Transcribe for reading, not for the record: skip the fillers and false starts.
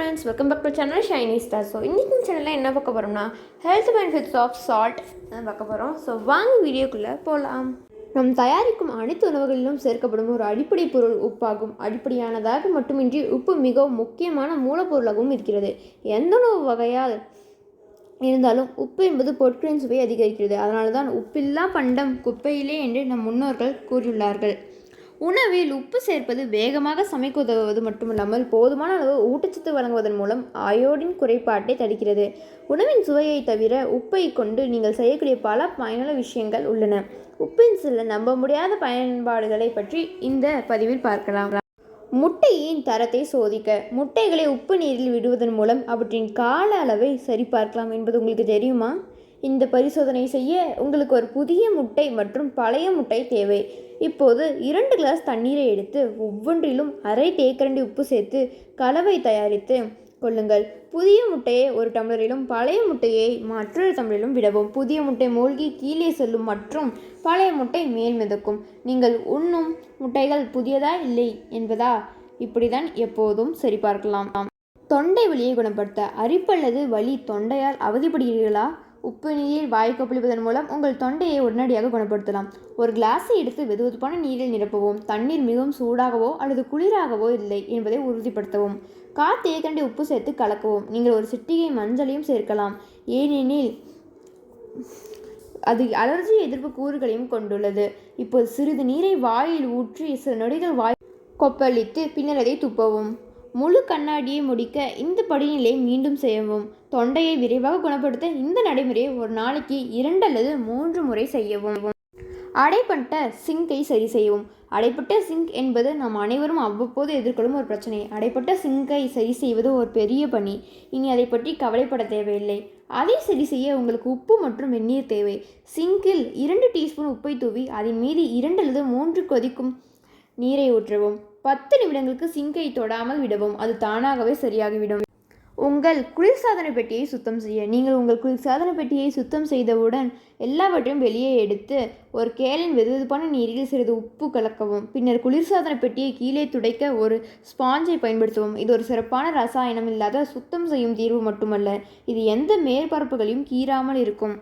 Friends, welcome back to channel Shiny Star. So இன்றைக்கி சேனலில் என்ன பார்க்க போகிறோம்னா ஹெல்த் பெனிஃபிட்ஸ் ஆஃப் சால்ட் பார்க்க போகிறோம். ஸோ வாங்க வீடியோக்குள்ளே போகலாம். நம் தயாரிக்கும் அனைத்து உணவுகளிலும் சேர்க்கப்படும் ஒரு அடிப்படை பொருள் உப்பாகும். அடிப்படையானதாக மட்டுமின்றி உப்பு மிகவும் முக்கியமான மூலப்பொருளாகவும் இருக்கிறது. எந்த உணவு வகையால் இருந்தாலும் உப்பு என்பது பொருட்களின் சுவை அதிகரிக்கிறது. அதனால தான் உப்பில்லா பண்டம் குப்பையிலே என்று நம் முன்னோர்கள் கூறியுள்ளார்கள். உணவில் உப்பு சேர்ப்பது வேகமாக சமைக்க உதவுவது மட்டுமல்லாமல் போதுமான அளவு ஊட்டச்சத்து வழங்குவதன் மூலம் அயோடின் குறைபாட்டை தடுக்கிறது. உணவின் சுவையை தவிர உப்பை கொண்டு நீங்கள் செய்யக்கூடிய பல பயனுள்ள விஷயங்கள் உள்ளன. உப்பின் சில நம்ப முடியாத பயன்பாடுகளை பற்றி இந்த பதிவில் பார்க்கலாம். முட்டையின் தரத்தை சோதிக்க முட்டைகளை உப்பு நீரில் விடுவதன் மூலம் அவற்றின் கால அளவை சரிபார்க்கலாம் என்பது உங்களுக்கு தெரியுமா? இந்த பரிசோதனை செய்ய உங்களுக்கு ஒரு புதிய முட்டை மற்றும் பழைய முட்டை தேவை. இப்போது 2 கிளாஸ் தண்ணீரை எடுத்து ஒவ்வொன்றிலும் அரை தேக்கரண்டி உப்பு சேர்த்து கலவை தயாரித்து கொள்ளுங்கள். புதிய முட்டையை ஒரு டம்ளரிலும் பழைய முட்டையை மற்றொரு டம்ளரிலும் விடவும். புதிய முட்டை மூழ்கி கீழே செல்லும் மற்றும் பழைய முட்டை மேல் மிதக்கும். நீங்கள் உண்ணும் முட்டைகள் புதியதா இல்லை என்பதா இப்படிதான் எப்போதும் சரிபார்க்கலாம். தொண்டை வலியை குணப்படுத்த அரிப்பு அல்லது வலி தொண்டையால் அவதிப்படுகிறீர்களா? உப்பு நீரில் வாய் கொப்பளிப்பதன் மூலம் உங்கள் தொண்டையை உடனடியாக குணப்படுத்தலாம். ஒரு கிளாஸை எடுத்து வெதுவெதுப்பான நீரில் நிரப்பவும். தண்ணீர் மிகவும் சூடாகவோ அல்லது குளிராகவோ இல்லை என்பதை உறுதிப்படுத்தவும். தேக்கரண்டி உப்பு சேர்த்து கலக்கவும். நீங்கள் ஒரு சிட்டிகை மஞ்சளையும் சேர்க்கலாம், ஏனெனில் அது அலர்ஜி எதிர்ப்பு கூறுகளையும் கொண்டுள்ளது. இப்போது சிறிது நீரை வாயில் ஊற்றி சில நொடிகள் வாய் கொப்பளித்து பின்னர் அதை துப்பவும். முழு கண்ணாடியை முடிக்க இந்த படிநிலையை மீண்டும் செய்யவும். தொண்டையை விரைவாக குணப்படுத்த இந்த நடைமுறையை ஒரு நாளைக்கு 2 அல்லது 3 முறை செய்யவும். அடைப்பட்ட சிங்கை சரி செய்யவும். அடைப்பட்ட சிங்க் என்பது நாம் அனைவரும் அவ்வப்போது எதிர்கொள்ளும் ஒரு பிரச்சனை. அடைப்பட்ட சிங்கை சரி செய்வது ஒரு பெரிய பணி. இனி அதை பற்றி கவலைப்பட தேவையில்லை. அதை சரி செய்ய உங்களுக்கு உப்பு மற்றும் வெந்நீர் தேவை. சிங்கில் 2 டீஸ்பூன் உப்பை தூவி அதன் மீது 2 அல்லது 3 கொதிக்கும் நீரை ஊற்றவும். 10 நிமிடங்களுக்கு சிங்கை தொடாமல் விடவும். அது தானாகவே சரியாகிவிடும். உங்கள் குளிர்சாதன பெட்டியை சுத்தம் செய்ய நீங்கள் உங்கள் குளிர்சாதன பெட்டியை சுத்தம் செய்தவுடன் எல்லாவற்றையும் வெளியே எடுத்து ஒரு கேலின் வெதுவெதுப்பான நீரில் சிறிது உப்பு கலக்கவும். பின்னர் குளிர்சாதன பெட்டியை கீழே துடைக்க ஒரு ஸ்பாஞ்சை பயன்படுத்தவும். இது ஒரு சிறப்பான ரசாயனம் இல்லாத சுத்தம் செய்யும் தீர்வு மட்டுமல்ல, இது எந்த மேற்பரப்புகளையும் கீறாமல் இருக்கும்.